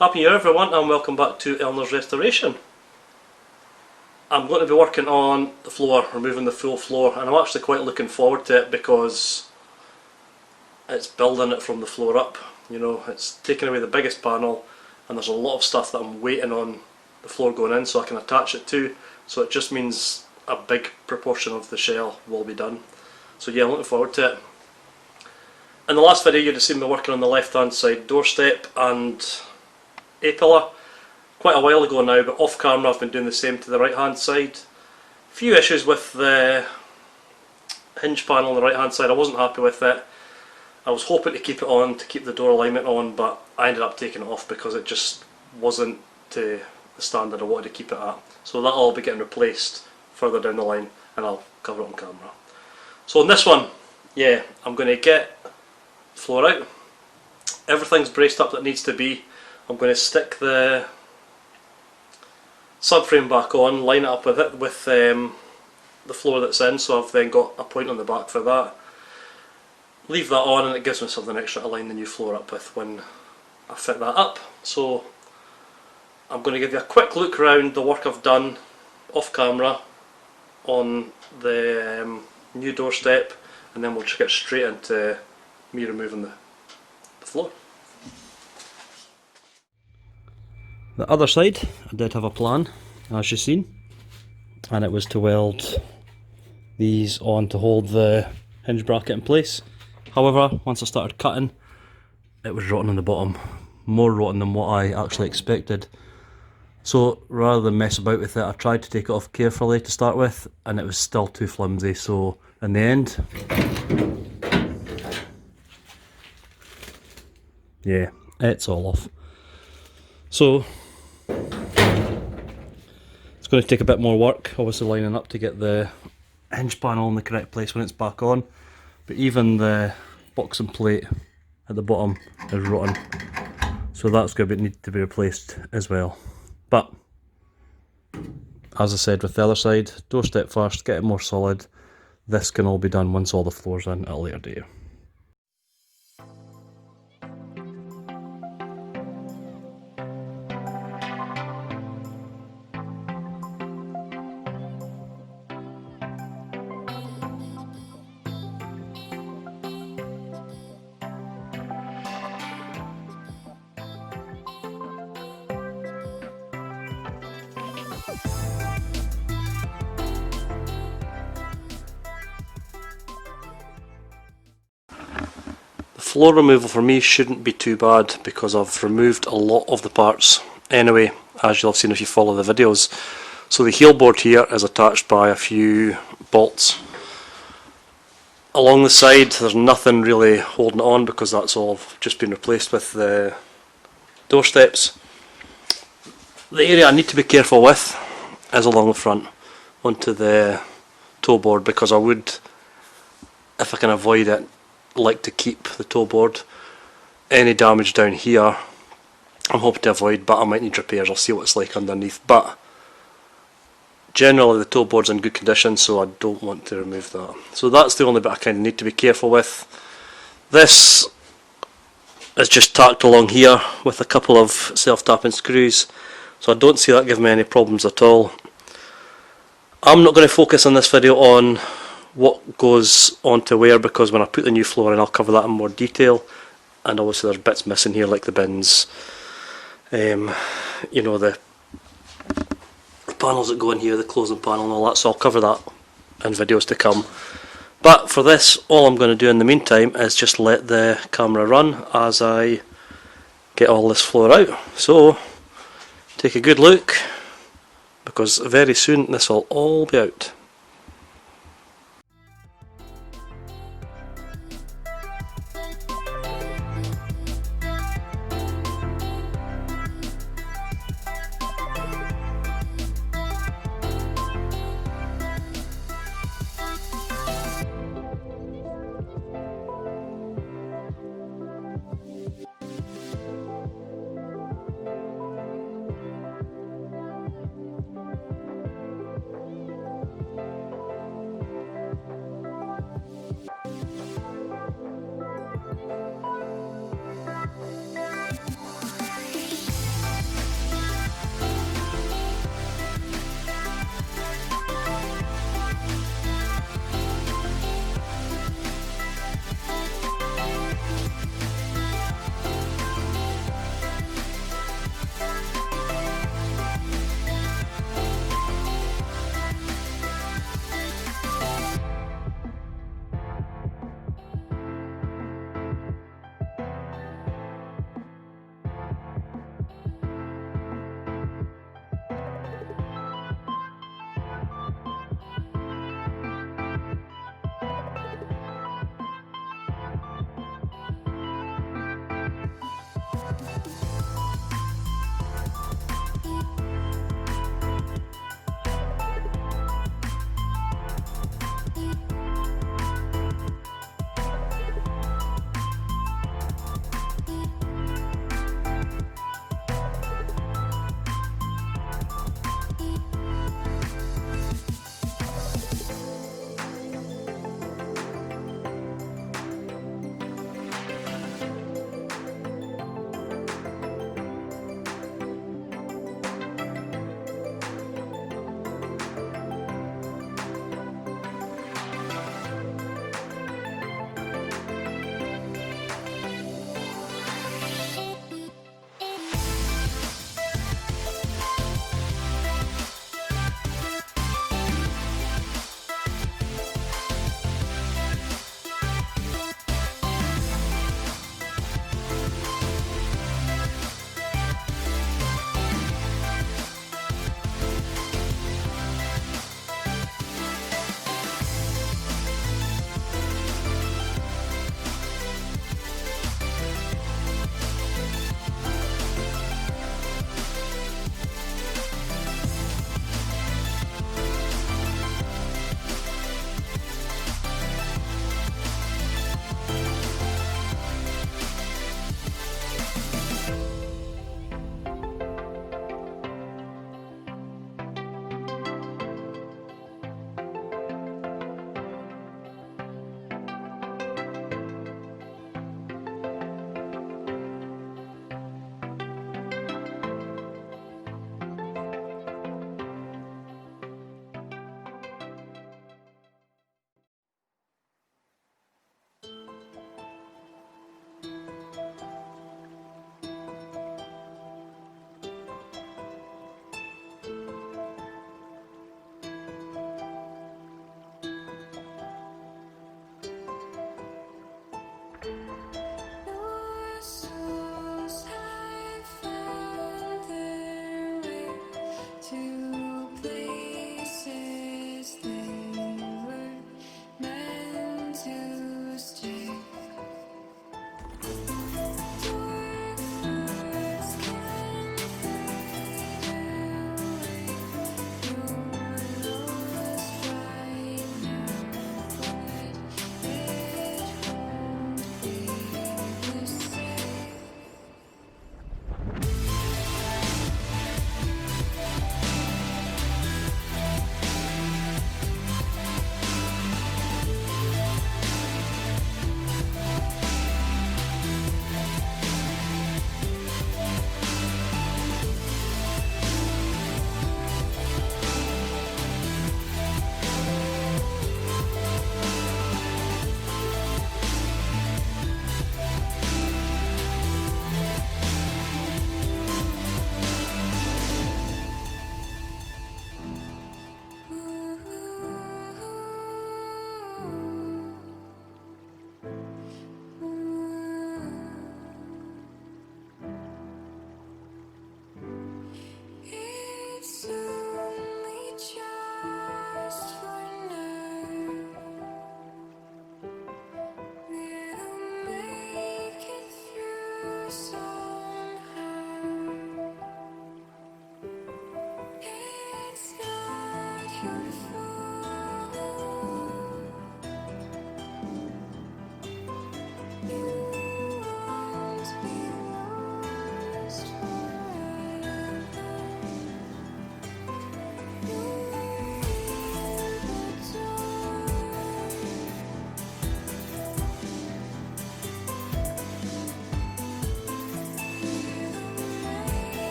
Happy New Year everyone, and welcome back to Eleanor's Restoration. I'm going to be working on the floor, removing the full floor, and I'm actually quite looking forward to it because it's building it from the floor up. You know, it's taking away the biggest panel and there's a lot of stuff that I'm waiting on the floor going in so I can attach it to, so it just means a big proportion of the shell will be done. So yeah, I'm looking forward to it. In the last video you'd have seen me working on the left hand side doorstep and A-pillar quite a while ago now, but off camera I've been doing the same to the right hand side. A few issues with the hinge panel on the right hand side. I wasn't happy with it. I was hoping to keep it on, to keep the door alignment on, but I ended up taking it off because it just wasn't to the standard I wanted to keep it at. So that'll all be getting replaced further down the line and I'll cover it on camera. So on this one, yeah, I'm going to get the floor out. Everything's braced up that needs to be. I'm going to stick the subframe back on, line it up with it with the floor that's in, so I've then got a point on the back for that. Leave that on and it gives me something extra to line the new floor up with when I fit that up. So I'm going to give you a quick look around the work I've done off camera on the new doorstep, and then we'll just get straight into me removing the floor. The other side, I did have a plan, as you've seen, and it was to weld these on to hold the hinge bracket in place. However, once I started cutting, it was rotten on the bottom, more rotten than what I actually expected. So rather than mess about with it, I tried to take it off carefully to start with, and it was still too flimsy, so in the end, yeah, it's all off. So it's going to take a bit more work, obviously lining up to get the hinge panel in the correct place when it's back on, but even the boxing plate at the bottom is rotten, so that's going to need to be replaced as well. But as I said with the other side, doorstep first, get it more solid. This can all be done once all the floor's in at a later date. Floor removal for me shouldn't be too bad because I've removed a lot of the parts anyway, as you'll have seen if you follow the videos. So the heel board here is attached by a few bolts. Along the side there's nothing really holding it on because that's all just been replaced with the doorsteps. The area I need to be careful with is along the front onto the toe board, because I would, if I can avoid it, like to keep the toe board. Any damage down here I'm hoping to avoid, but I might need repairs. I'll see what it's like underneath, but generally the toe board's in good condition, so I don't want to remove that. So that's the only bit I kind of need to be careful with. This is just tacked along here with a couple of self-tapping screws. so I don't see that giving me any problems at all. I'm not going to focus in this video on what goes onto where, because when I put the new floor in I'll cover that in more detail, and obviously there's bits missing here like the bins, you know, the panels that go in here, the closing panel and all that, so I'll cover that in videos to come. But for this, all I'm going to do in the meantime is just let the camera run as I get all this floor out. So take a good look, because very soon this will all be out.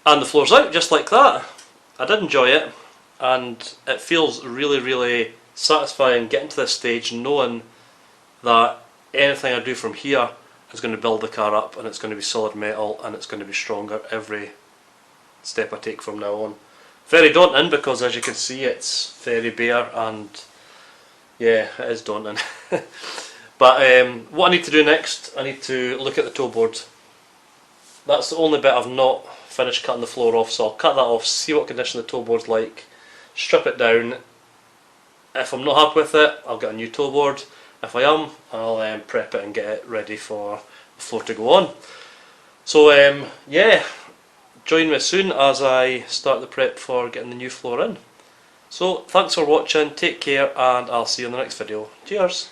And the floor's out just like that. I did enjoy it, and it feels really satisfying getting to this stage knowing that anything I do from here is going to build the car up, and it's going to be solid metal, and it's going to be stronger every step I take from now on. Very daunting because, as you can see, it's very bare, and yeah, it is daunting. But what I need to do next, I need to look at the toe board. That's the only bit I've not finished cutting the floor off, so I'll cut that off, see what condition the toe board's like, strip it down. If I'm not happy with it, I'll get a new toe board. If I am, I'll prep it and get it ready for the floor to go on. So yeah, join me soon as I start the prep for getting the new floor in. So thanks for watching, take care, and I'll see you in the next video. Cheers!